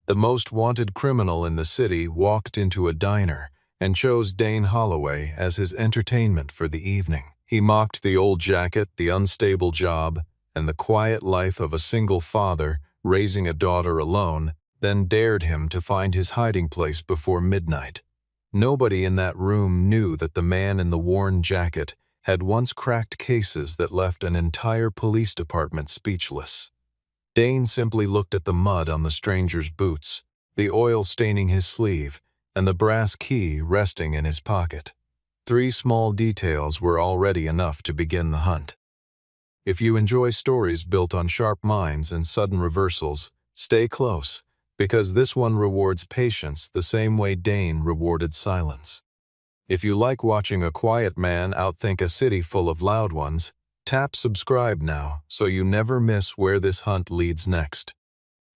The most wanted criminal in the city walked into a diner and chose Dane Holloway as his entertainment for the evening. He mocked the old jacket, the unstable job, and the quiet life of a single father raising a daughter alone, then dared him to find his hiding place before midnight. Nobody in that room knew that the man in the worn jacket had once cracked cases that left an entire police department speechless. Dane simply looked at the mud on the stranger's boots, the oil staining his sleeve, and the brass key resting in his pocket. 3 small details were already enough to begin the hunt. If you enjoy stories built on sharp minds and sudden reversals, stay close, because this one rewards patience the same way Dane rewarded silence. If you like watching a quiet man outthink a city full of loud ones, tap subscribe now so you never miss where this hunt leads next.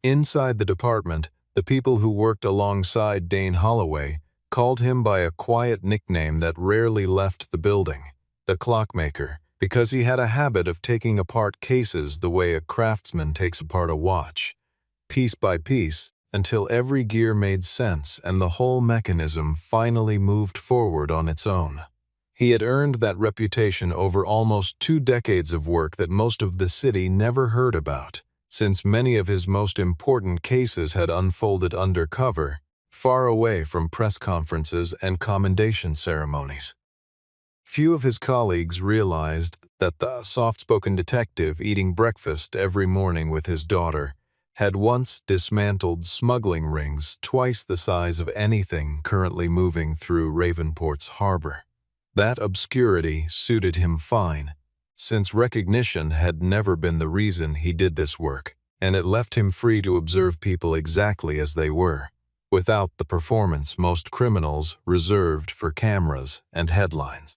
Inside the department, the people who worked alongside Dane Holloway called him by a quiet nickname that rarely left the building, the clockmaker, because he had a habit of taking apart cases the way a craftsman takes apart a watch, piece by piece, until every gear made sense and the whole mechanism finally moved forward on its own. He had earned that reputation over almost 2 decades of work that most of the city never heard about, since many of his most important cases had unfolded undercover, far away from press conferences and commendation ceremonies. Few of his colleagues realized that the soft-spoken detective eating breakfast every morning with his daughter had once dismantled smuggling rings twice the size of anything currently moving through Ravenport's harbor. That obscurity suited him fine, since recognition had never been the reason he did this work, and it left him free to observe people exactly as they were, without the performance most criminals reserved for cameras and headlines.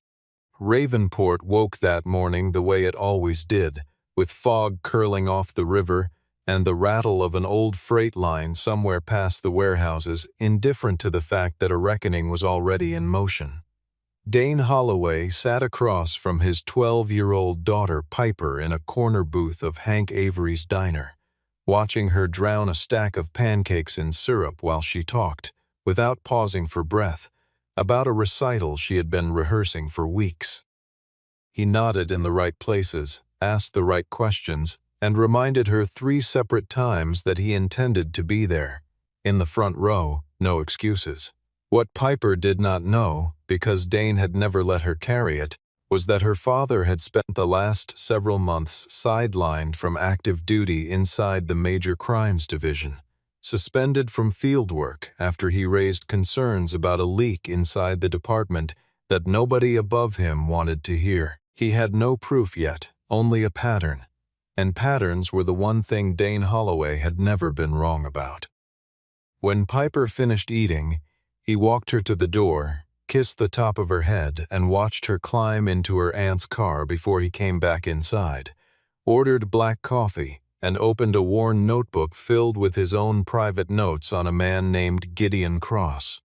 Ravenport woke that morning the way it always did, with fog curling off the river and the rattle of an old freight line somewhere past the warehouses, indifferent to the fact that a reckoning was already in motion. Dane Holloway sat across from his 12-year-old daughter Piper in a corner booth of Hank Avery's diner, watching her drown a stack of pancakes in syrup while she talked, without pausing for breath, about a recital she had been rehearsing for weeks. He nodded in the right places, asked the right questions, and reminded her 3 separate times that he intended to be there. In the front row, no excuses. What Piper did not know, because Dane had never let her carry it, was that her father had spent the last several months sidelined from active duty inside the Major Crimes Division, suspended from field work after he raised concerns about a leak inside the department that nobody above him wanted to hear. He had no proof yet, only a pattern. And patterns were the one thing Dane Holloway had never been wrong about. When Piper finished eating, he walked her to the door, kissed the top of her head, and watched her climb into her aunt's car before he came back inside, ordered black coffee, and opened a worn notebook filled with his own private notes on a man named Gideon Cross.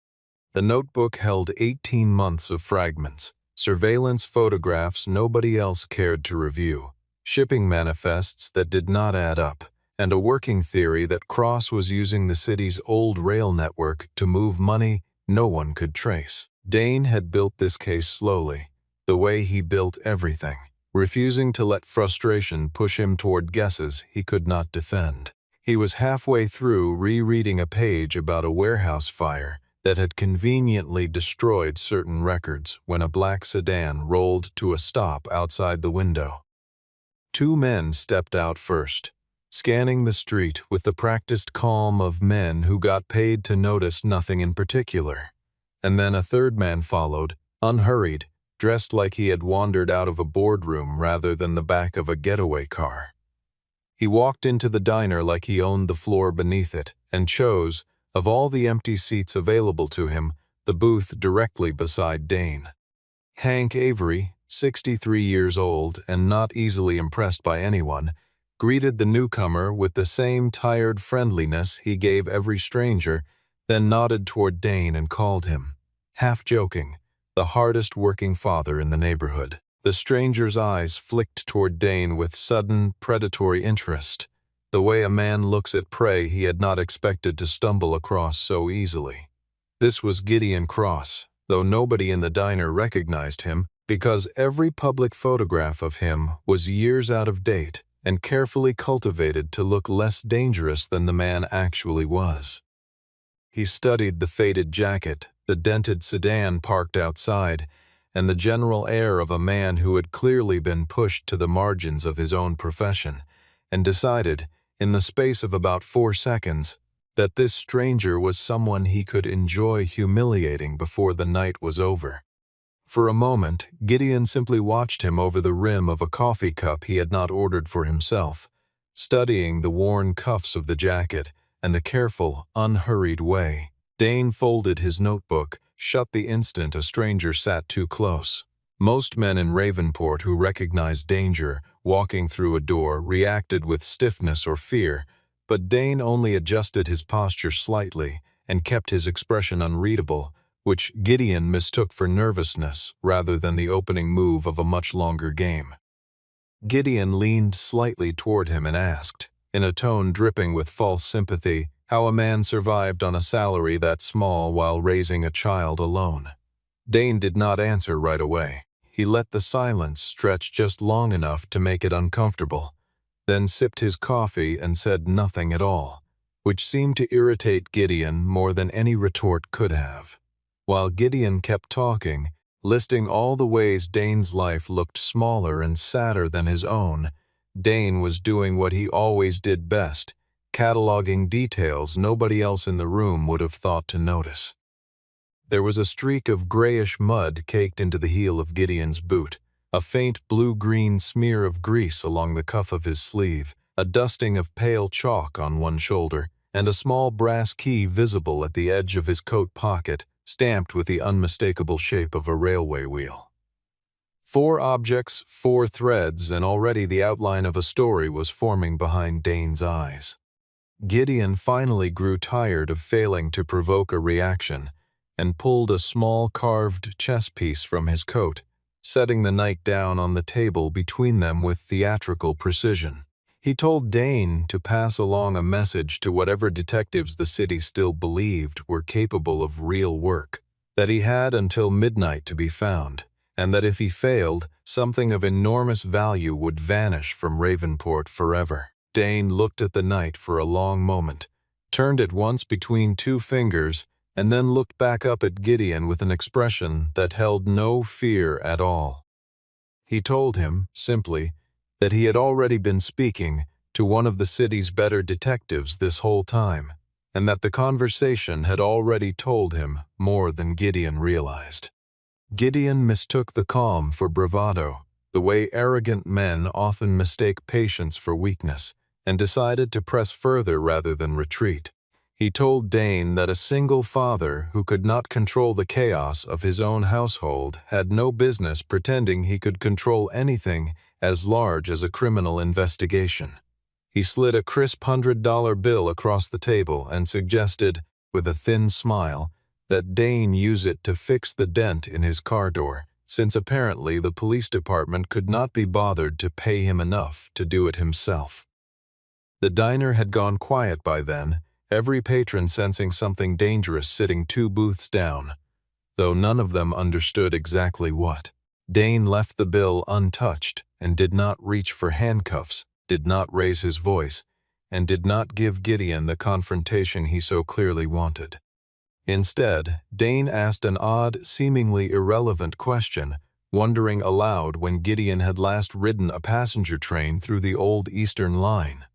The notebook held 18 months of fragments, surveillance photographs nobody else cared to review, shipping manifests that did not add up, and a working theory that Cross was using the city's old rail network to move money no one could trace. Dane had built this case slowly, the way he built everything, refusing to let frustration push him toward guesses he could not defend. He was halfway through rereading a page about a warehouse fire that had conveniently destroyed certain records when a black sedan rolled to a stop outside the window. 2 men stepped out first, scanning the street with the practiced calm of men who got paid to notice nothing in particular. And then a 3rd man followed, unhurried, dressed like he had wandered out of a boardroom rather than the back of a getaway car. He walked into the diner like he owned the floor beneath it and chose, of all the empty seats available to him, the booth directly beside Dane. Hank Avery, 63 years old and not easily impressed by anyone, greeted the newcomer with the same tired friendliness he gave every stranger, then nodded toward Dane and called him, half joking, the hardest working father in the neighborhood. The stranger's eyes flicked toward Dane with sudden, predatory interest, the way a man looks at prey he had not expected to stumble across so easily. This was Gideon Cross, though nobody in the diner recognized him because every public photograph of him was years out of date and carefully cultivated to look less dangerous than the man actually was. He studied the faded jacket, the dented sedan parked outside, and the general air of a man who had clearly been pushed to the margins of his own profession, and decided, in the space of about 4 seconds, that this stranger was someone he could enjoy humiliating before the night was over. For a moment, Gideon simply watched him over the rim of a coffee cup he had not ordered for himself, studying the worn cuffs of the jacket and the careful, unhurried way Dane folded his notebook, shut the instant a stranger sat too close. Most men in Ravenport who recognized danger walking through a door reacted with stiffness or fear, but Dane only adjusted his posture slightly and kept his expression unreadable, which Gideon mistook for nervousness rather than the opening move of a much longer game. Gideon leaned slightly toward him and asked, in a tone dripping with false sympathy, how a man survived on a salary that small while raising a child alone. Dane did not answer right away. He let the silence stretch just long enough to make it uncomfortable, then sipped his coffee and said nothing at all, which seemed to irritate Gideon more than any retort could have. While Gideon kept talking, listing all the ways Dane's life looked smaller and sadder than his own, Dane was doing what he always did best, cataloging details nobody else in the room would have thought to notice. There was a streak of grayish mud caked into the heel of Gideon's boot, a faint blue-green smear of grease along the cuff of his sleeve, a dusting of pale chalk on one shoulder, and a small brass key visible at the edge of his coat pocket, stamped with the unmistakable shape of a railway wheel. 4 objects, 4 threads, and already the outline of a story was forming behind Dane's eyes. Gideon finally grew tired of failing to provoke a reaction and pulled a small carved chess piece from his coat, setting the knight down on the table between them with theatrical precision. He told Dane to pass along a message to whatever detectives the city still believed were capable of real work, that he had until midnight to be found, and that if he failed, something of enormous value would vanish from Ravenport forever. Dane looked at the knight for a long moment, turned it once between 2 fingers, and then looked back up at Gideon with an expression that held no fear at all. He told him, simply, that he had already been speaking to one of the city's better detectives this whole time, and that the conversation had already told him more than Gideon realized. Gideon mistook the calm for bravado, the way arrogant men often mistake patience for weakness, and decided to press further rather than retreat. He told Dane that a single father who could not control the chaos of his own household had no business pretending he could control anything as large as a criminal investigation. He slid a crisp $100 bill across the table and suggested, with a thin smile, that Dane use it to fix the dent in his car door, since apparently the police department could not be bothered to pay him enough to do it himself. The diner had gone quiet by then, every patron sensing something dangerous sitting 2 booths down, though none of them understood exactly what. Dane left the bill untouched and did not reach for handcuffs, did not raise his voice, and did not give Gideon the confrontation he so clearly wanted. Instead, Dane asked an odd, seemingly irrelevant question, wondering aloud when Gideon had last ridden a passenger train through the old Eastern Line.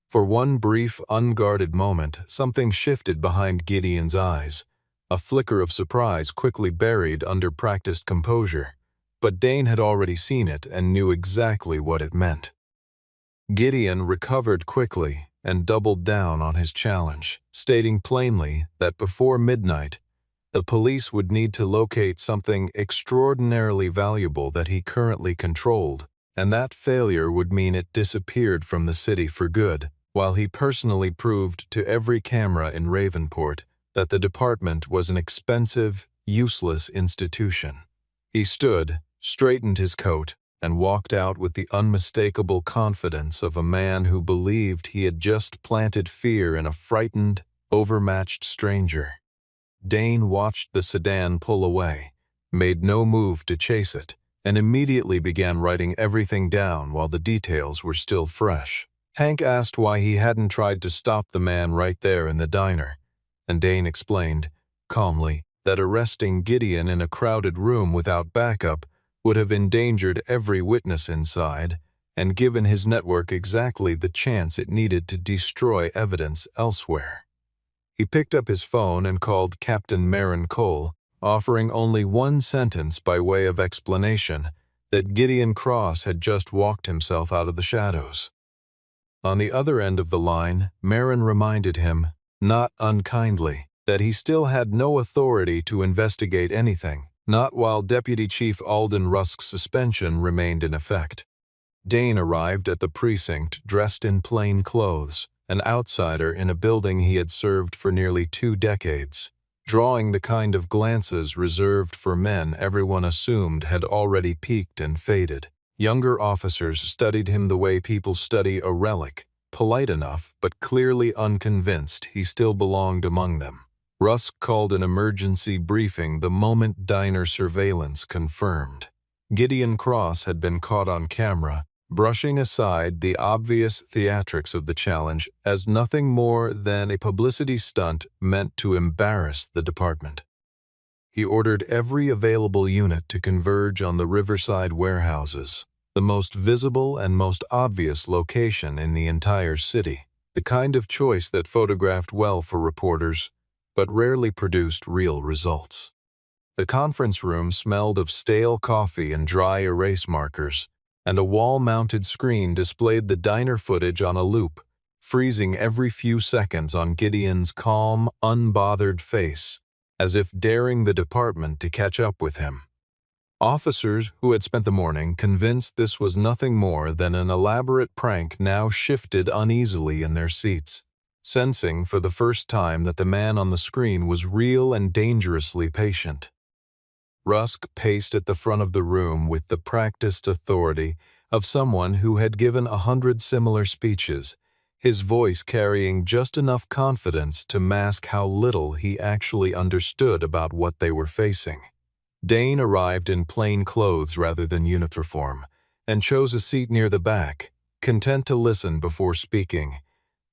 For one brief, unguarded moment, something shifted behind Gideon's eyes, a flicker of surprise quickly buried under practiced composure, but Dane had already seen it and knew exactly what it meant. Gideon recovered quickly and doubled down on his challenge, stating plainly that before midnight, the police would need to locate something extraordinarily valuable that he currently controlled, and that failure would mean it disappeared from the city for good, while he personally proved to every camera in Ravenport that the department was an expensive, useless institution. He stood, straightened his coat, and walked out with the unmistakable confidence of a man who believed he had just planted fear in a frightened, overmatched stranger. Dane watched the sedan pull away, made no move to chase it, and immediately began writing everything down while the details were still fresh. Hank asked why he hadn't tried to stop the man right there in the diner, and Dane explained, calmly, that arresting Gideon in a crowded room without backup would have endangered every witness inside and given his network exactly the chance it needed to destroy evidence elsewhere. He picked up his phone and called Captain Marin Cole, offering only one sentence by way of explanation that Gideon Cross had just walked himself out of the shadows. On the other end of the line, Marin reminded him, not unkindly, that he still had no authority to investigate anything, not while Deputy Chief Alden Rusk's suspension remained in effect. Dane arrived at the precinct dressed in plain clothes, an outsider in a building he had served for nearly 2 decades, drawing the kind of glances reserved for men everyone assumed had already peaked and faded. Younger officers studied him the way people study a relic, polite enough but clearly unconvinced he still belonged among them. Rusk called an emergency briefing the moment diner surveillance confirmed. Gideon Cross had been caught on camera, brushing aside the obvious theatrics of the challenge as nothing more than a publicity stunt meant to embarrass the department. He ordered every available unit to converge on the Riverside warehouses, the most visible and most obvious location in the entire city, the kind of choice that photographed well for reporters, but rarely produced real results. The conference room smelled of stale coffee and dry erase markers, and a wall-mounted screen displayed the diner footage on a loop, freezing every few seconds on Gideon's calm, unbothered face, as if daring the department to catch up with him. Officers who had spent the morning convinced this was nothing more than an elaborate prank now shifted uneasily in their seats, sensing for the first time that the man on the screen was real and dangerously patient. Rusk paced at the front of the room with the practiced authority of someone who had given 100 similar speeches, his voice carrying just enough confidence to mask how little he actually understood about what they were facing. Dane arrived in plain clothes rather than uniform, and chose a seat near the back, content to listen before speaking.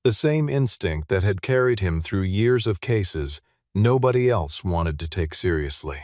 The same instinct that had carried him through years of cases nobody else wanted to take seriously.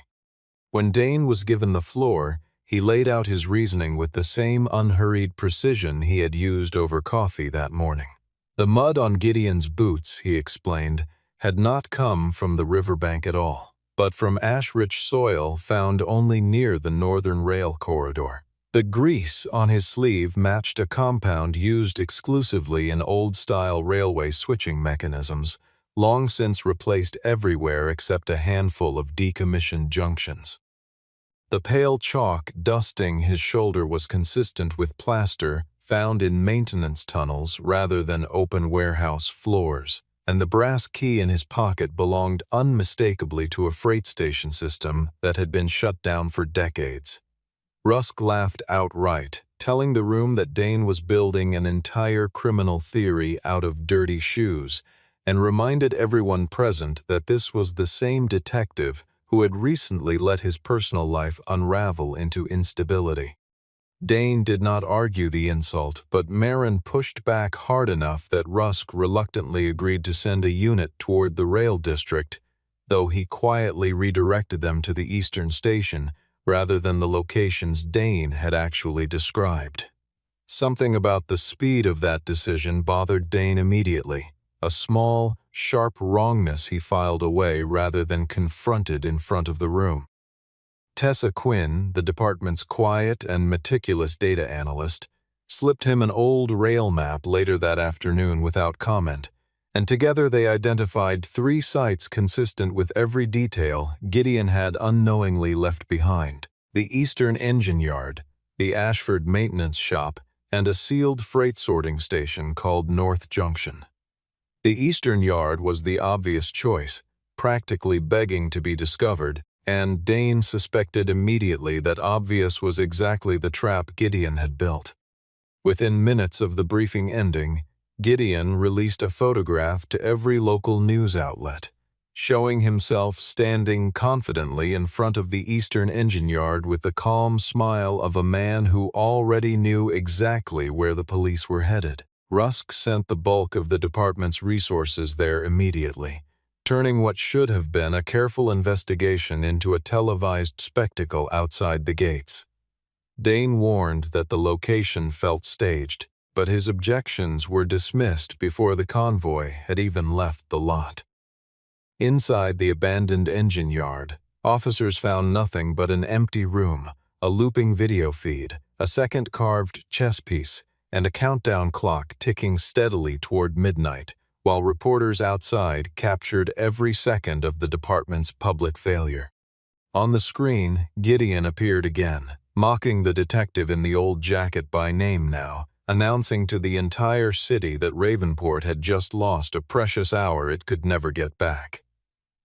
When Dane was given the floor, he laid out his reasoning with the same unhurried precision he had used over coffee that morning. The mud on Gideon's boots, he explained, had not come from the riverbank at all, but from ash-rich soil found only near the northern rail corridor. The grease on his sleeve matched a compound used exclusively in old-style railway switching mechanisms, long since replaced everywhere except a handful of decommissioned junctions. The pale chalk dusting his shoulder was consistent with plaster found in maintenance tunnels rather than open warehouse floors, and the brass key in his pocket belonged unmistakably to a freight station system that had been shut down for decades. Rusk laughed outright, telling the room that Dane was building an entire criminal theory out of dirty shoes, and reminded everyone present that this was the same detective who had recently let his personal life unravel into instability. Dane did not argue the insult, but Marin pushed back hard enough that Rusk reluctantly agreed to send a unit toward the rail district, though he quietly redirected them to the eastern station rather than the locations Dane had actually described. Something about the speed of that decision bothered Dane immediately, a small, sharp wrongness he filed away rather than confronted in front of the room. Tessa Quinn, the department's quiet and meticulous data analyst, slipped him an old rail map later that afternoon without comment, and together they identified 3 sites consistent with every detail Gideon had unknowingly left behind: the Eastern Engine Yard, the Ashford Maintenance Shop, and a sealed freight sorting station called North Junction. The Eastern Yard was the obvious choice, practically begging to be discovered, and Dane suspected immediately that obvious was exactly the trap Gideon had built. Within minutes of the briefing ending, Gideon released a photograph to every local news outlet, showing himself standing confidently in front of the Eastern engine yard with the calm smile of a man who already knew exactly where the police were headed. Rusk sent the bulk of the department's resources there immediately, turning what should have been a careful investigation into a televised spectacle outside the gates. Dane warned that the location felt staged, but his objections were dismissed before the convoy had even left the lot. Inside the abandoned engine yard, officers found nothing but an empty room, a looping video feed, a second carved chess piece, and a countdown clock ticking steadily toward midnight, while reporters outside captured every second of the department's public failure. On the screen, Gideon appeared again, mocking the detective in the old jacket by name now, announcing to the entire city that Ravenport had just lost a precious hour it could never get back.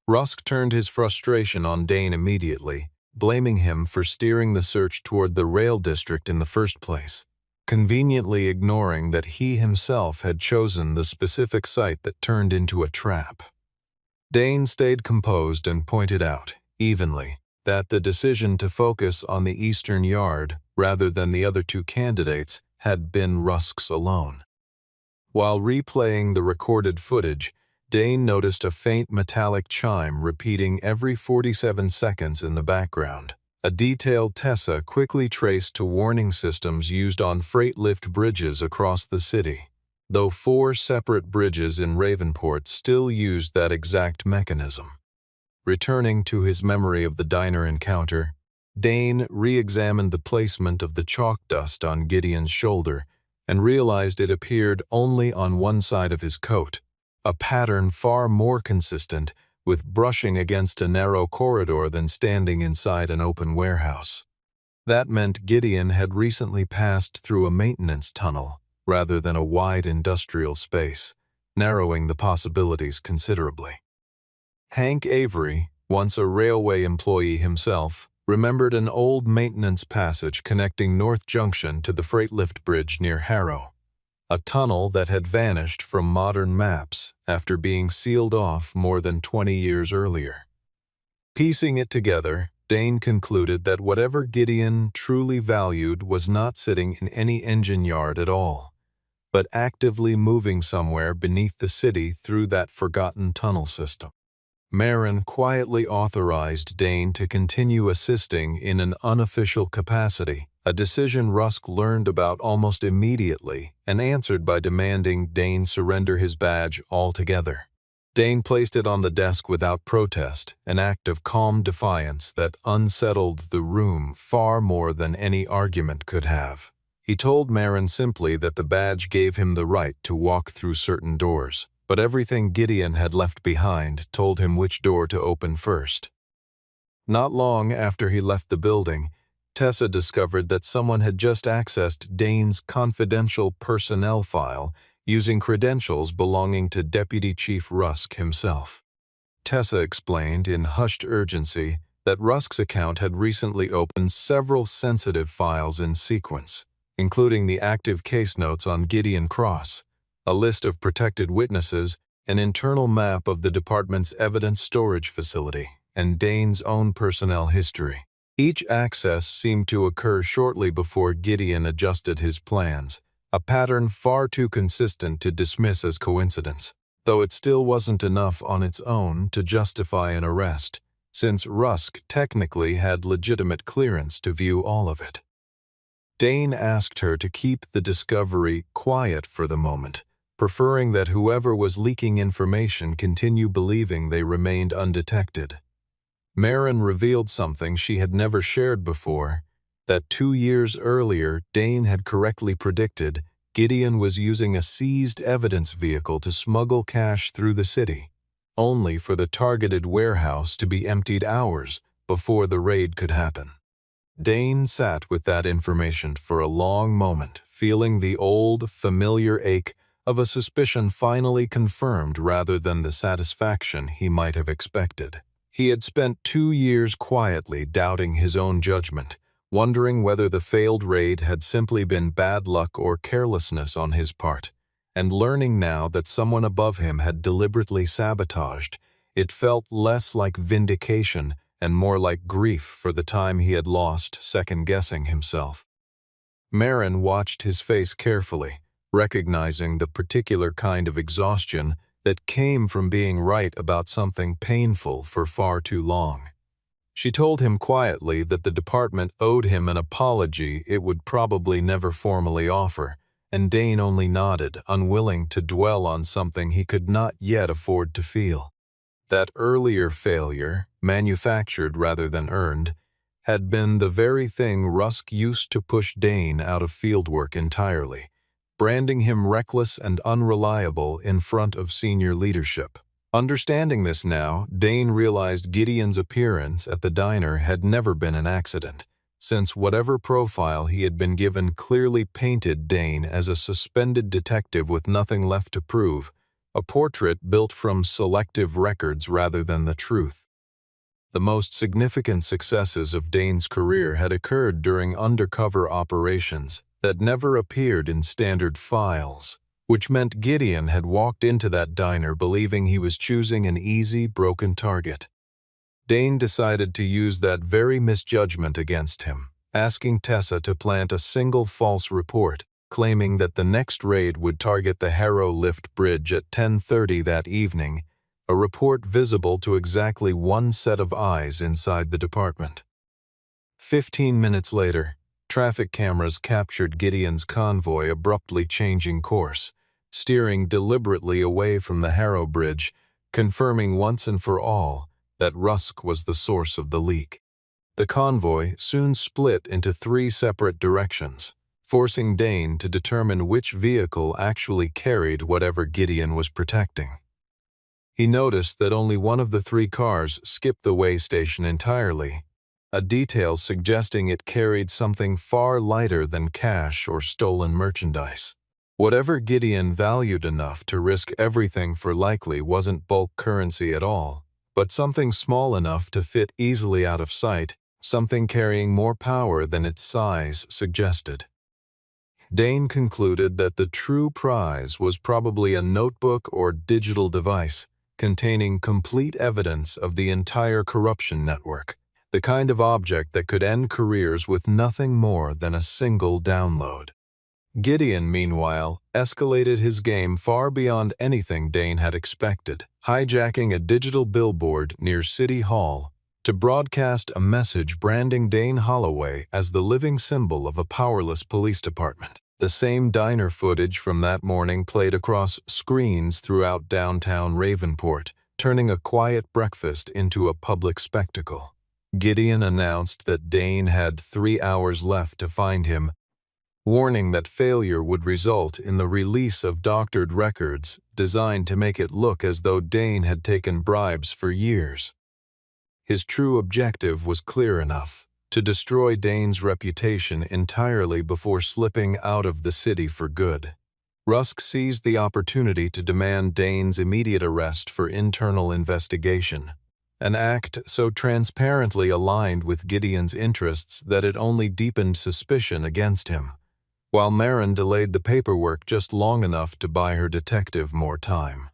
Rusk turned his frustration on Dane immediately, blaming him for steering the search toward the rail district in the first place, conveniently ignoring that he himself had chosen the specific site that turned into a trap. Dane stayed composed and pointed out, evenly, that the decision to focus on the Eastern Yard rather than the other two candidates had been Rusk's alone. While replaying the recorded footage, Dane noticed a faint metallic chime repeating every 47 seconds in the background, a detail Tessa quickly traced to warning systems used on freight lift bridges across the city, though 4 separate bridges in Ravenport still used that exact mechanism. Returning to his memory of the diner encounter, Dane re-examined the placement of the chalk dust on Gideon's shoulder and realized it appeared only on one side of his coat, a pattern far more consistent with brushing against a narrow corridor than standing inside an open warehouse. That meant Gideon had recently passed through a maintenance tunnel rather than a wide industrial space, narrowing the possibilities considerably. Hank Avery, once a railway employee himself, remembered an old maintenance passage connecting North Junction to the freight lift bridge near Harrow, a tunnel that had vanished from modern maps after being sealed off more than 20 years earlier. Piecing it together, Dane concluded that whatever Gideon truly valued was not sitting in any engine yard at all, but actively moving somewhere beneath the city through that forgotten tunnel system. Marin quietly authorized Dane to continue assisting in an unofficial capacity, a decision Rusk learned about almost immediately and answered by demanding Dane surrender his badge altogether. Dane placed it on the desk without protest, an act of calm defiance that unsettled the room far more than any argument could have. He told Marin simply that the badge gave him the right to walk through certain doors, but everything Gideon had left behind told him which door to open first. Not long after he left the building, Tessa discovered that someone had just accessed Dane's confidential personnel file using credentials belonging to Deputy Chief Rusk himself. Tessa explained in hushed urgency that Rusk's account had recently opened several sensitive files in sequence, including the active case notes on Gideon Cross, a list of protected witnesses, an internal map of the department's evidence storage facility, and Dane's own personnel history. Each access seemed to occur shortly before Gideon adjusted his plans, a pattern far too consistent to dismiss as coincidence, though it still wasn't enough on its own to justify an arrest, since Rusk technically had legitimate clearance to view all of it. Dane asked her to keep the discovery quiet for the moment, preferring that whoever was leaking information continue believing they remained undetected. Marin revealed something she had never shared before, that 2 years earlier Dane had correctly predicted Gideon was using a seized evidence vehicle to smuggle cash through the city, only for the targeted warehouse to be emptied hours before the raid could happen. Dane sat with that information for a long moment, feeling the old, familiar ache of a suspicion finally confirmed rather than the satisfaction he might have expected. He had spent 2 years quietly doubting his own judgment, wondering whether the failed raid had simply been bad luck or carelessness on his part, and learning now that someone above him had deliberately sabotaged, it felt less like vindication and more like grief for the time he had lost second-guessing himself. Marin watched his face carefully, recognizing the particular kind of exhaustion that came from being right about something painful for far too long. She told him quietly that the department owed him an apology it would probably never formally offer, and Dane only nodded, unwilling to dwell on something he could not yet afford to feel. That earlier failure, manufactured rather than earned, had been the very thing Rusk used to push Dane out of fieldwork entirely, branding him reckless and unreliable in front of senior leadership. Understanding this now, Dane realized Gideon's appearance at the diner had never been an accident, since whatever profile he had been given clearly painted Dane as a suspended detective with nothing left to prove, a portrait built from selective records rather than the truth. The most significant successes of Dane's career had occurred during undercover operations that never appeared in standard files, which meant Gideon had walked into that diner believing he was choosing an easy, broken target. Dane decided to use that very misjudgment against him, asking Tessa to plant a single false report, claiming that the next raid would target the Harrow Lift Bridge at 10:30 that evening, a report visible to exactly one set of eyes inside the department. 15 minutes later, traffic cameras captured Gideon's convoy abruptly changing course, steering deliberately away from the Harrow Bridge, confirming once and for all that Rusk was the source of the leak. The convoy soon split into 3 separate directions, forcing Dane to determine which vehicle actually carried whatever Gideon was protecting. He noticed that only one of the 3 cars skipped the way station entirely, a detail suggesting it carried something far lighter than cash or stolen merchandise. Whatever Gideon valued enough to risk everything for likely wasn't bulk currency at all, but something small enough to fit easily out of sight, something carrying more power than its size suggested. Dane concluded that the true prize was probably a notebook or digital device containing complete evidence of the entire corruption network, the kind of object that could end careers with nothing more than a single download. Gideon, meanwhile, escalated his game far beyond anything Dane had expected, hijacking a digital billboard near City Hall to broadcast a message branding Dane Holloway as the living symbol of a powerless police department. The same diner footage from that morning played across screens throughout downtown Ravenport, turning a quiet breakfast into a public spectacle. Gideon announced that Dane had 3 hours left to find him, warning that failure would result in the release of doctored records designed to make it look as though Dane had taken bribes for years. His true objective was clear enough: to destroy Dane's reputation entirely before slipping out of the city for good. Rusk seized the opportunity to demand Dane's immediate arrest for internal investigation, an act so transparently aligned with Gideon's interests that it only deepened suspicion against him, while Marin delayed the paperwork just long enough to buy her detective more time.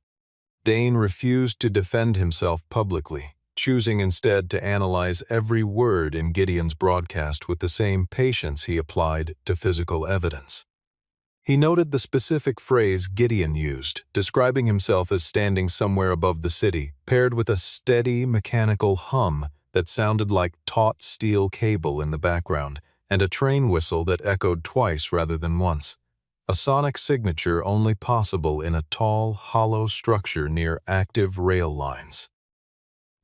Dane refused to defend himself publicly, choosing instead to analyze every word in Gideon's broadcast with the same patience he applied to physical evidence. He noted the specific phrase Gideon used, describing himself as standing somewhere above the city, paired with a steady, mechanical hum that sounded like taut steel cable in the background, and a train whistle that echoed twice rather than once, a sonic signature only possible in a tall, hollow structure near active rail lines.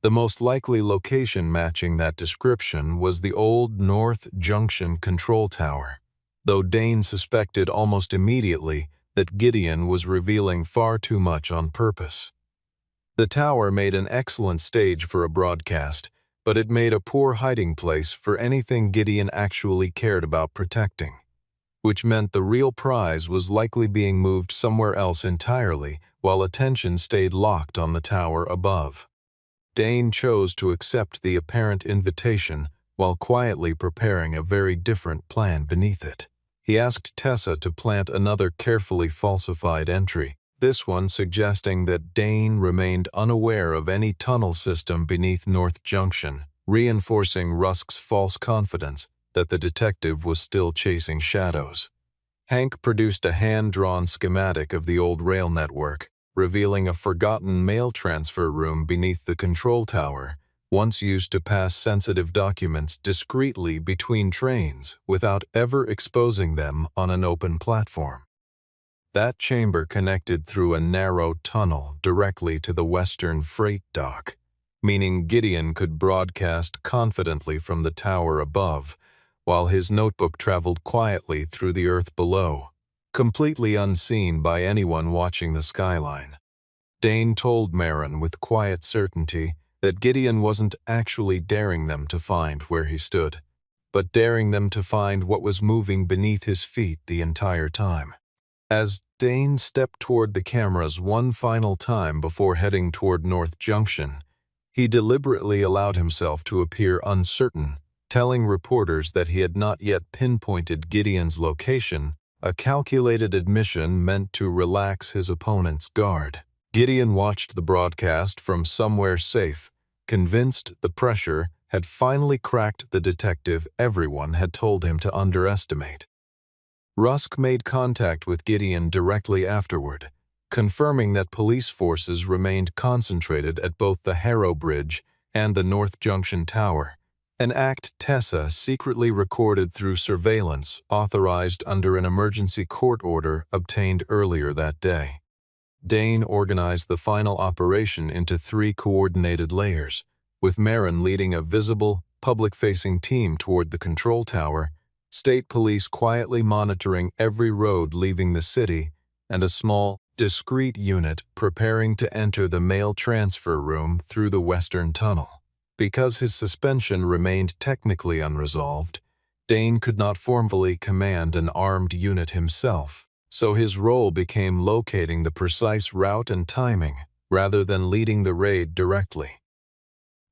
The most likely location matching that description was the old North Junction control tower, though Dane suspected almost immediately that Gideon was revealing far too much on purpose. The tower made an excellent stage for a broadcast, but it made a poor hiding place for anything Gideon actually cared about protecting, which meant the real prize was likely being moved somewhere else entirely while attention stayed locked on the tower above. Dane chose to accept the apparent invitation while quietly preparing a very different plan beneath it. He asked Tessa to plant another carefully falsified entry, this one suggesting that Dane remained unaware of any tunnel system beneath North Junction, reinforcing Rusk's false confidence that the detective was still chasing shadows. Hank produced a hand-drawn schematic of the old rail network, revealing a forgotten mail transfer room beneath the control tower, once used to pass sensitive documents discreetly between trains without ever exposing them on an open platform. That chamber connected through a narrow tunnel directly to the western freight dock, meaning Gideon could broadcast confidently from the tower above, while his notebook traveled quietly through the earth below, completely unseen by anyone watching the skyline. Dane told Marin with quiet certainty that Gideon wasn't actually daring them to find where he stood, but daring them to find what was moving beneath his feet the entire time. As Dane stepped toward the cameras one final time before heading toward North Junction, he deliberately allowed himself to appear uncertain, telling reporters that he had not yet pinpointed Gideon's location, a calculated admission meant to relax his opponent's guard. Gideon watched the broadcast from somewhere safe, convinced the pressure had finally cracked the detective everyone had told him to underestimate. Rusk made contact with Gideon directly afterward, confirming that police forces remained concentrated at both the Harrow Bridge and the North Junction Tower, an act Tessa secretly recorded through surveillance authorized under an emergency court order obtained earlier that day. Dane organized the final operation into 3 coordinated layers, with Marin leading a visible, public-facing team toward the control tower, state police quietly monitoring every road leaving the city, and a small, discreet unit preparing to enter the mail transfer room through the western tunnel. Because his suspension remained technically unresolved, Dane could not formally command an armed unit himself, so his role became locating the precise route and timing, rather than leading the raid directly.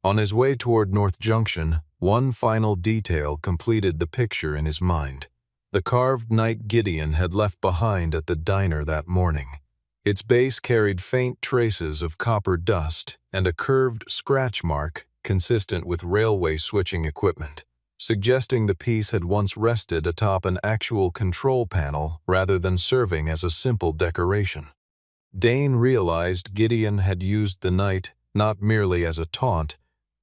On his way toward North Junction, one final detail completed the picture in his mind. The carved knight Gideon had left behind at the diner that morning. Its base carried faint traces of copper dust and a curved scratch mark consistent with railway switching equipment, suggesting the piece had once rested atop an actual control panel rather than serving as a simple decoration. Dane realized Gideon had used the knight not merely as a taunt,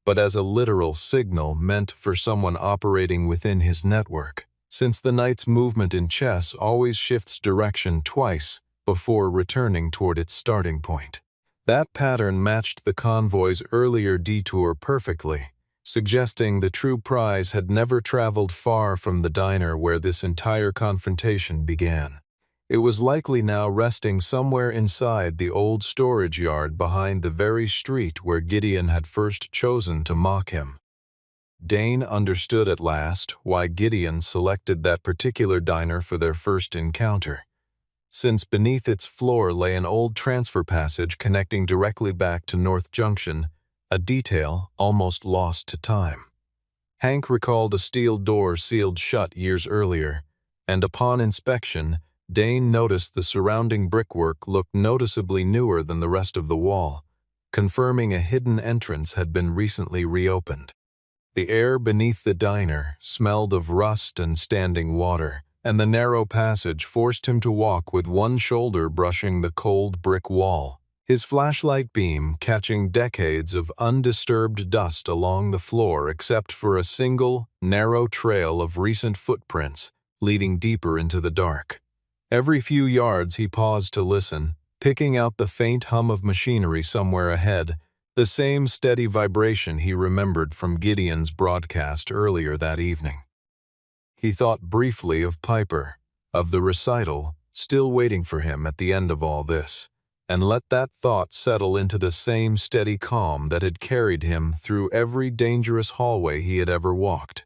but as a literal signal meant for someone operating within his network, since the knight's movement in chess always shifts direction twice before returning toward its starting point. That pattern matched the convoy's earlier detour perfectly, suggesting the true prize had never traveled far from the diner where this entire confrontation began. It was likely now resting somewhere inside the old storage yard behind the very street where Gideon had first chosen to mock him. Dane understood at last why Gideon selected that particular diner for their first encounter, since beneath its floor lay an old transfer passage connecting directly back to North Junction, a detail almost lost to time. Hank recalled a steel door sealed shut years earlier, and upon inspection, Dane noticed the surrounding brickwork looked noticeably newer than the rest of the wall, confirming a hidden entrance had been recently reopened. The air beneath the diner smelled of rust and standing water, and the narrow passage forced him to walk with one shoulder brushing the cold brick wall, his flashlight beam catching decades of undisturbed dust along the floor except for a single, narrow trail of recent footprints leading deeper into the dark. Every few yards he paused to listen, picking out the faint hum of machinery somewhere ahead, the same steady vibration he remembered from Gideon's broadcast earlier that evening. He thought briefly of Piper, of the recital still waiting for him at the end of all this, and let that thought settle into the same steady calm that had carried him through every dangerous hallway he had ever walked.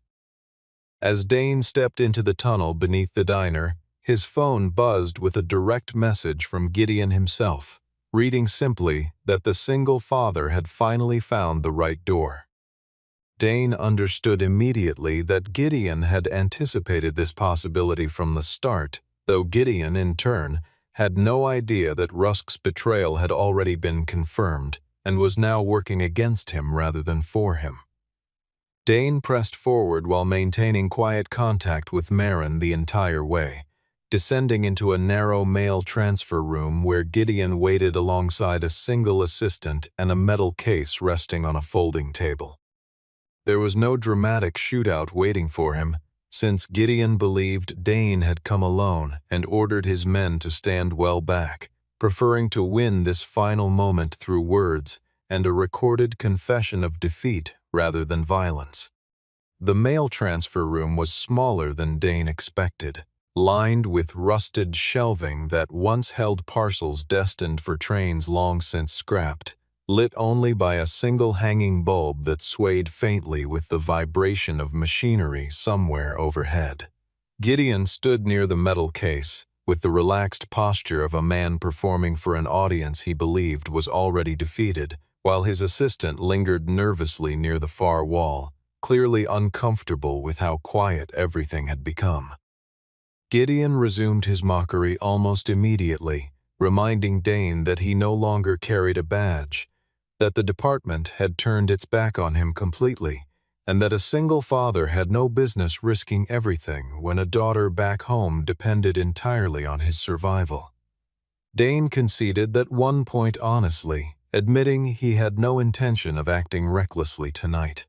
As Dane stepped into the tunnel beneath the diner, his phone buzzed with a direct message from Gideon himself. reading simply that the single father had finally found the right door. Dane understood immediately that Gideon had anticipated this possibility from the start, though Gideon, in turn, had no idea that Rusk's betrayal had already been confirmed and was now working against him rather than for him. Dane pressed forward while maintaining quiet contact with Marin the entire way, descending into a narrow mail transfer room where Gideon waited alongside a single assistant and a metal case resting on a folding table. There was no dramatic shootout waiting for him, since Gideon believed Dane had come alone and ordered his men to stand well back, preferring to win this final moment through words and a recorded confession of defeat rather than violence. The mail transfer room was smaller than Dane expected, lined with rusted shelving that once held parcels destined for trains long since scrapped, lit only by a single hanging bulb that swayed faintly with the vibration of machinery somewhere overhead. Gideon stood near the metal case, with the relaxed posture of a man performing for an audience he believed was already defeated, while his assistant lingered nervously near the far wall, clearly uncomfortable with how quiet everything had become. Gideon resumed his mockery almost immediately, reminding Dane that he no longer carried a badge, that the department had turned its back on him completely, and that a single father had no business risking everything when a daughter back home depended entirely on his survival. Dane conceded at one point honestly, admitting he had no intention of acting recklessly tonight.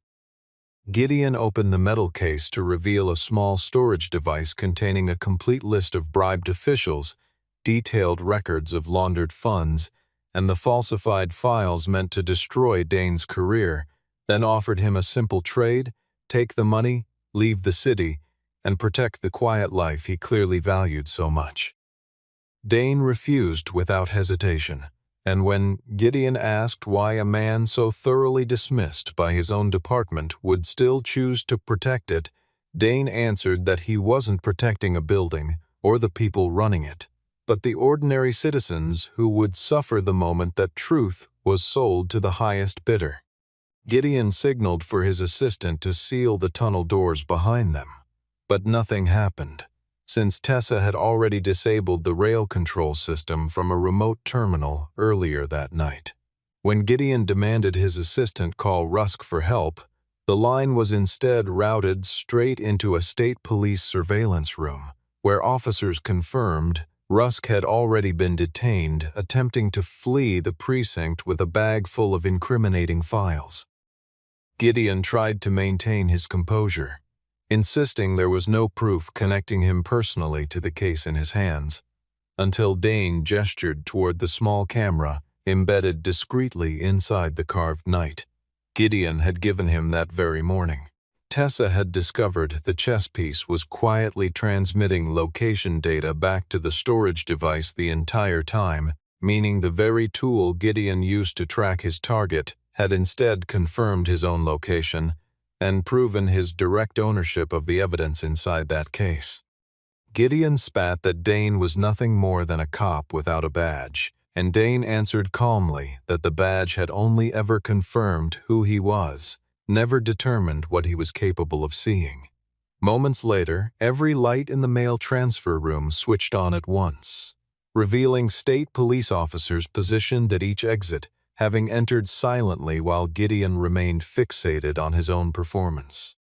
Gideon opened the metal case to reveal a small storage device containing a complete list of bribed officials, detailed records of laundered funds, and the falsified files meant to destroy Dane's career, then offered him a simple trade: take the money, leave the city, and protect the quiet life he clearly valued so much. Dane refused without hesitation, and when Gideon asked why a man so thoroughly dismissed by his own department would still choose to protect it, Dane answered that he wasn't protecting a building or the people running it, but the ordinary citizens who would suffer the moment that truth was sold to the highest bidder. Gideon signaled for his assistant to seal the tunnel doors behind them, but nothing happened, since Tessa had already disabled the rail control system from a remote terminal earlier that night. When Gideon demanded his assistant call Rusk for help, the line was instead routed straight into a state police surveillance room, where officers confirmed Rusk had already been detained, attempting to flee the precinct with a bag full of incriminating files. Gideon tried to maintain his composure, insisting there was no proof connecting him personally to the case in his hands, until Dane gestured toward the small camera embedded discreetly inside the carved knight Gideon had given him that very morning. Tessa had discovered the chess piece was quietly transmitting location data back to the storage device the entire time, meaning the very tool Gideon used to track his target had instead confirmed his own location and proven his direct ownership of the evidence inside that case. Gideon spat that Dane was nothing more than a cop without a badge, and Dane answered calmly that the badge had only ever confirmed who he was, never determined what he was capable of seeing. Moments later, every light in the mail transfer room switched on at once, revealing state police officers positioned at each exit, having entered silently while Gideon remained fixated on his own performance.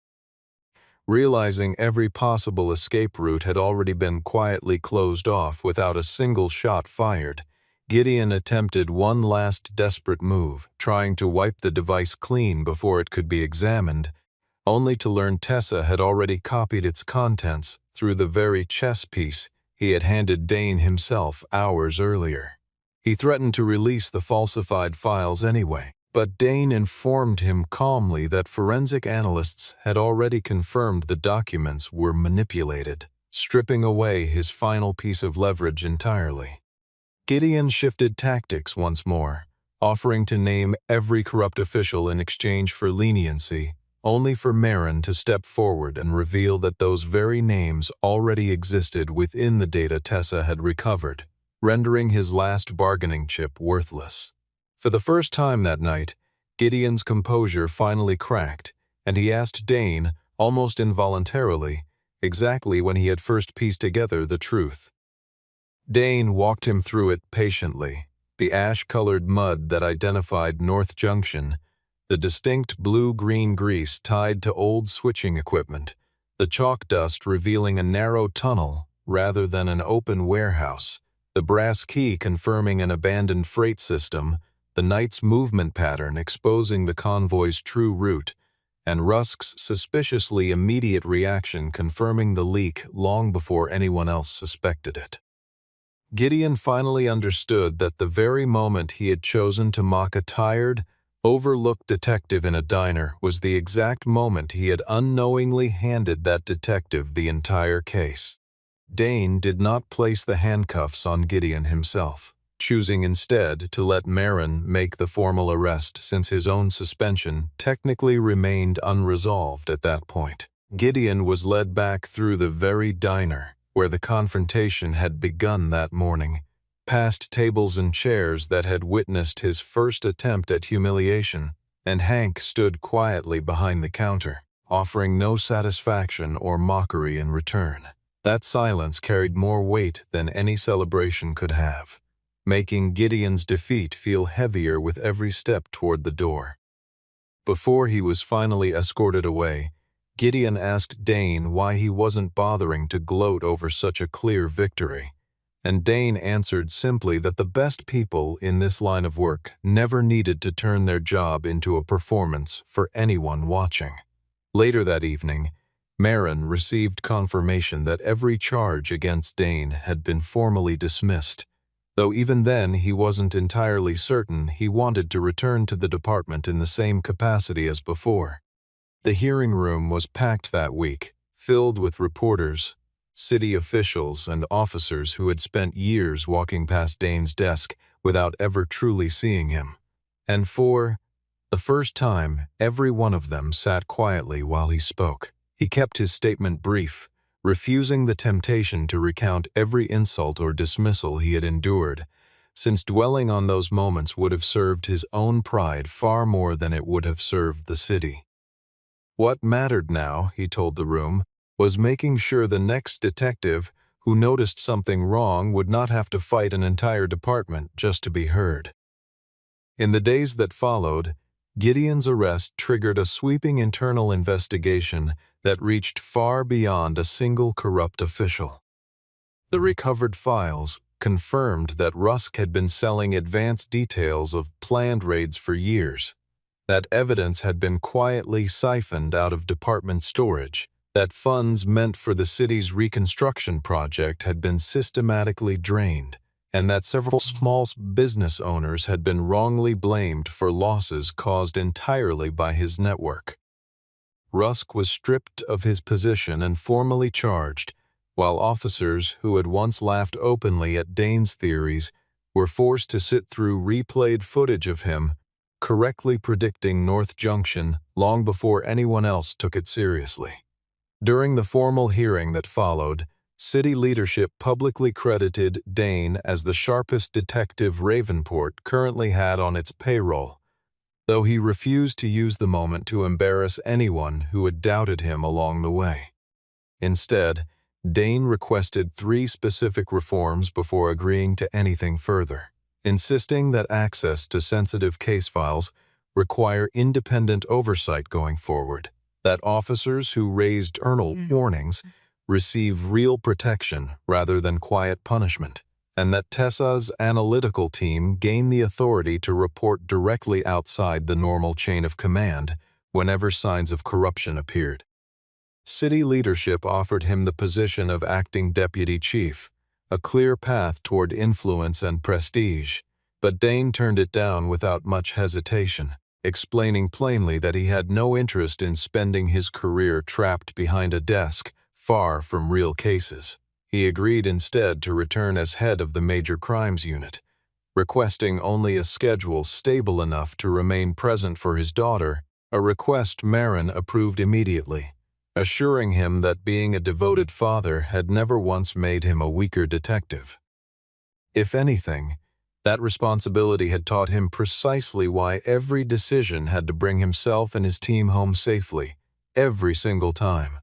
Realizing every possible escape route had already been quietly closed off without a single shot fired, Gideon attempted one last desperate move, trying to wipe the device clean before it could be examined, only to learn Tessa had already copied its contents through the very chess piece he had handed Dane himself hours earlier. He threatened to release the falsified files anyway, but Dane informed him calmly that forensic analysts had already confirmed the documents were manipulated, stripping away his final piece of leverage entirely. Gideon shifted tactics once more, offering to name every corrupt official in exchange for leniency, only for Marin to step forward and reveal that those very names already existed within the data Tessa had recovered, rendering his last bargaining chip worthless. For the first time that night, Gideon's composure finally cracked, and he asked Dane, almost involuntarily, exactly when he had first pieced together the truth. Dane walked him through it patiently, the ash-colored mud that identified North Junction, the distinct blue-green grease tied to old switching equipment, the chalk dust revealing a narrow tunnel rather than an open warehouse, the brass key confirming an abandoned freight system, the night's movement pattern exposing the convoy's true route, and Rusk's suspiciously immediate reaction confirming the leak long before anyone else suspected it. Gideon finally understood that the very moment he had chosen to mock a tired, overlooked detective in a diner was the exact moment he had unknowingly handed that detective the entire case. Dane did not place the handcuffs on Gideon himself, choosing instead to let Marin make the formal arrest since his own suspension technically remained unresolved at that point. Gideon was led back through the very diner where the confrontation had begun that morning, past tables and chairs that had witnessed his first attempt at humiliation, and Hank stood quietly behind the counter, offering no satisfaction or mockery in return. That silence carried more weight than any celebration could have, making Gideon's defeat feel heavier with every step toward the door. Before he was finally escorted away, Gideon asked Dane why he wasn't bothering to gloat over such a clear victory, and Dane answered simply that the best people in this line of work never needed to turn their job into a performance for anyone watching. Later that evening, Marin received confirmation that every charge against Dane had been formally dismissed, though even then he wasn't entirely certain he wanted to return to the department in the same capacity as before. The hearing room was packed that week, filled with reporters, city officials, and officers who had spent years walking past Dane's desk without ever truly seeing him. And for the first time, every one of them sat quietly while he spoke. He kept his statement brief, refusing the temptation to recount every insult or dismissal he had endured, since dwelling on those moments would have served his own pride far more than it would have served the city. What mattered now, he told the room, was making sure the next detective who noticed something wrong would not have to fight an entire department just to be heard. In the days that followed, Gideon's arrest triggered a sweeping internal investigation that reached far beyond a single corrupt official. The recovered files confirmed that Rusk had been selling advance details of planned raids for years, that evidence had been quietly siphoned out of department storage, that funds meant for the city's reconstruction project had been systematically drained, and that several small business owners had been wrongly blamed for losses caused entirely by his network. Rusk was stripped of his position and formally charged, while officers who had once laughed openly at Dane's theories were forced to sit through replayed footage of him correctly predicting North Junction long before anyone else took it seriously. During the formal hearing that followed, city leadership publicly credited Dane as the sharpest detective Ravenport currently had on its payroll, though he refused to use the moment to embarrass anyone who had doubted him along the way. Instead, Dane requested 3 specific reforms before agreeing to anything further, insisting that access to sensitive case files require independent oversight going forward, that officers who raised external warnings receive real protection rather than quiet punishment, and that Tessa's analytical team gain the authority to report directly outside the normal chain of command whenever signs of corruption appeared. City leadership offered him the position of acting deputy chief, a clear path toward influence and prestige, but Dane turned it down without much hesitation, explaining plainly that he had no interest in spending his career trapped behind a desk far from real cases. He agreed instead to return as head of the Major Crimes Unit, requesting only a schedule stable enough to remain present for his daughter, a request Marin approved immediately, assuring him that being a devoted father had never once made him a weaker detective. If anything, that responsibility had taught him precisely why every decision had to bring himself and his team home safely, every single time.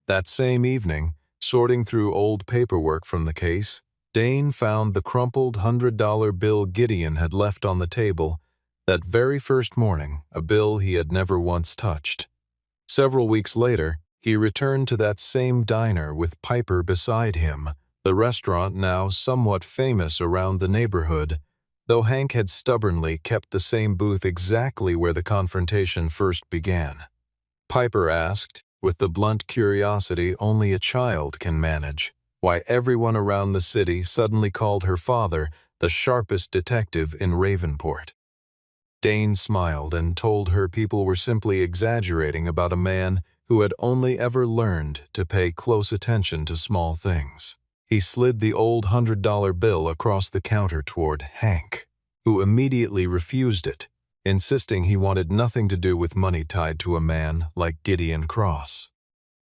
That same evening, sorting through old paperwork from the case, Dane found the crumpled $100 bill Gideon had left on the table that very first morning, a bill he had never once touched. Several weeks later, he returned to that same diner with Piper beside him, the restaurant now somewhat famous around the neighborhood, though Hank had stubbornly kept the same booth exactly where the confrontation first began. Piper asked, with the blunt curiosity only a child can manage, why everyone around the city suddenly called her father the sharpest detective in Ravenport. Dane smiled and told her people were simply exaggerating about a man who had only ever learned to pay close attention to small things. He slid the old $100 bill across the counter toward Hank, who immediately refused it, insisting he wanted nothing to do with money tied to a man like Gideon Cross.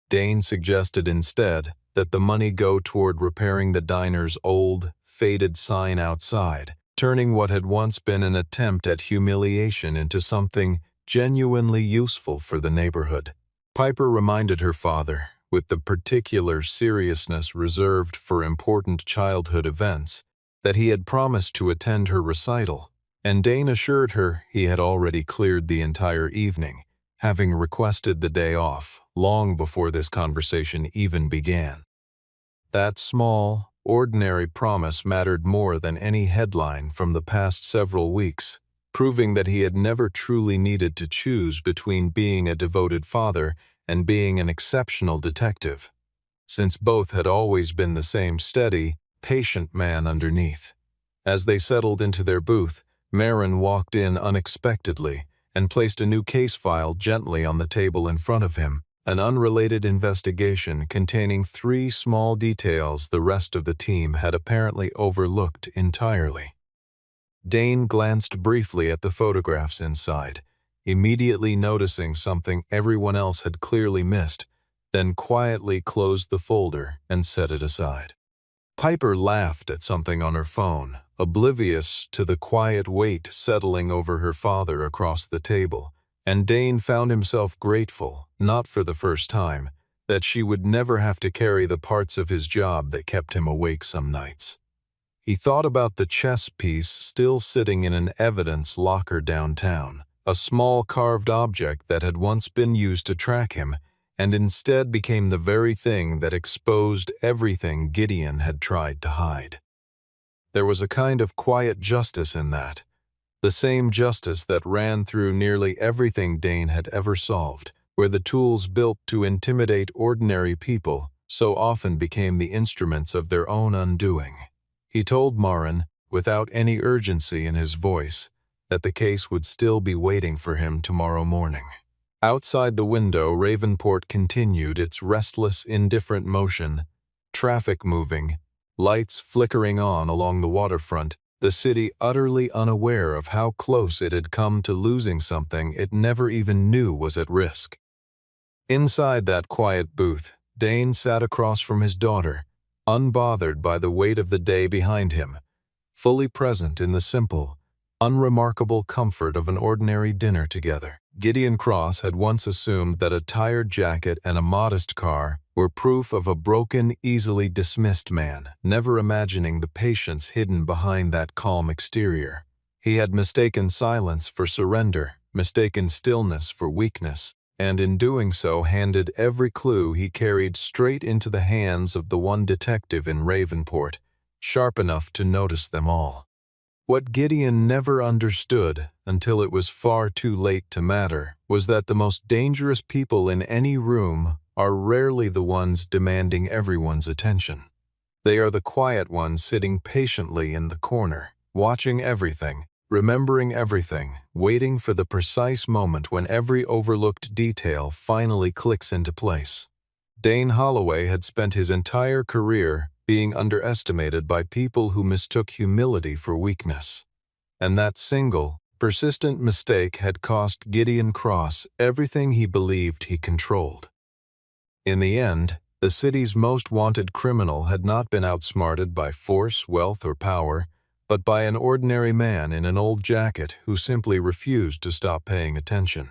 Dane suggested instead that the money go toward repairing the diner's old, faded sign outside, turning what had once been an attempt at humiliation into something genuinely useful for the neighborhood. Piper reminded her father, with the particular seriousness reserved for important childhood events, that he had promised to attend her recital, and Dane assured her he had already cleared the entire evening, having requested the day off long before this conversation even began. That small, ordinary promise mattered more than any headline from the past several weeks, proving that he had never truly needed to choose between being a devoted father and being an exceptional detective, since both had always been the same steady, patient man underneath. As they settled into their booth, Marin walked in unexpectedly and placed a new case file gently on the table in front of him, an unrelated investigation containing 3 small details the rest of the team had apparently overlooked entirely. Dane glanced briefly at the photographs inside, immediately noticing something everyone else had clearly missed, then quietly closed the folder and set it aside. Piper laughed at something on her phone, oblivious to the quiet weight settling over her father across the table, and Dane found himself grateful, not for the first time, that she would never have to carry the parts of his job that kept him awake some nights. He thought about the chess piece still sitting in an evidence locker downtown, a small carved object that had once been used to track him, and instead became the very thing that exposed everything Gideon had tried to hide. There was a kind of quiet justice in that, the same justice that ran through nearly everything Dane had ever solved, where the tools built to intimidate ordinary people so often became the instruments of their own undoing. He told Marin, without any urgency in his voice, that the case would still be waiting for him tomorrow morning. Outside the window, Ravenport continued its restless, indifferent motion, traffic moving, lights flickering on along the waterfront, the city utterly unaware of how close it had come to losing something it never even knew was at risk. Inside that quiet booth, Dane sat across from his daughter, unbothered by the weight of the day behind him, fully present in the simple, unremarkable comfort of an ordinary dinner together. Gideon Cross had once assumed that a tired jacket and a modest car were proof of a broken, easily dismissed man, never imagining the patience hidden behind that calm exterior. He had mistaken silence for surrender, mistaken stillness for weakness, and in doing so handed every clue he carried straight into the hands of the one detective in Ravenport, sharp enough to notice them all. What Gideon never understood, until it was far too late to matter, was that the most dangerous people in any room are rarely the ones demanding everyone's attention. They are the quiet ones sitting patiently in the corner, watching everything, remembering everything, waiting for the precise moment when every overlooked detail finally clicks into place. Dane Holloway had spent his entire career being underestimated by people who mistook humility for weakness. And that single, persistent mistake had cost Gideon Cross everything he believed he controlled. In the end, The city's most wanted criminal had not been outsmarted by force, wealth, or power, but by an ordinary man in an old jacket who simply refused to stop paying attention.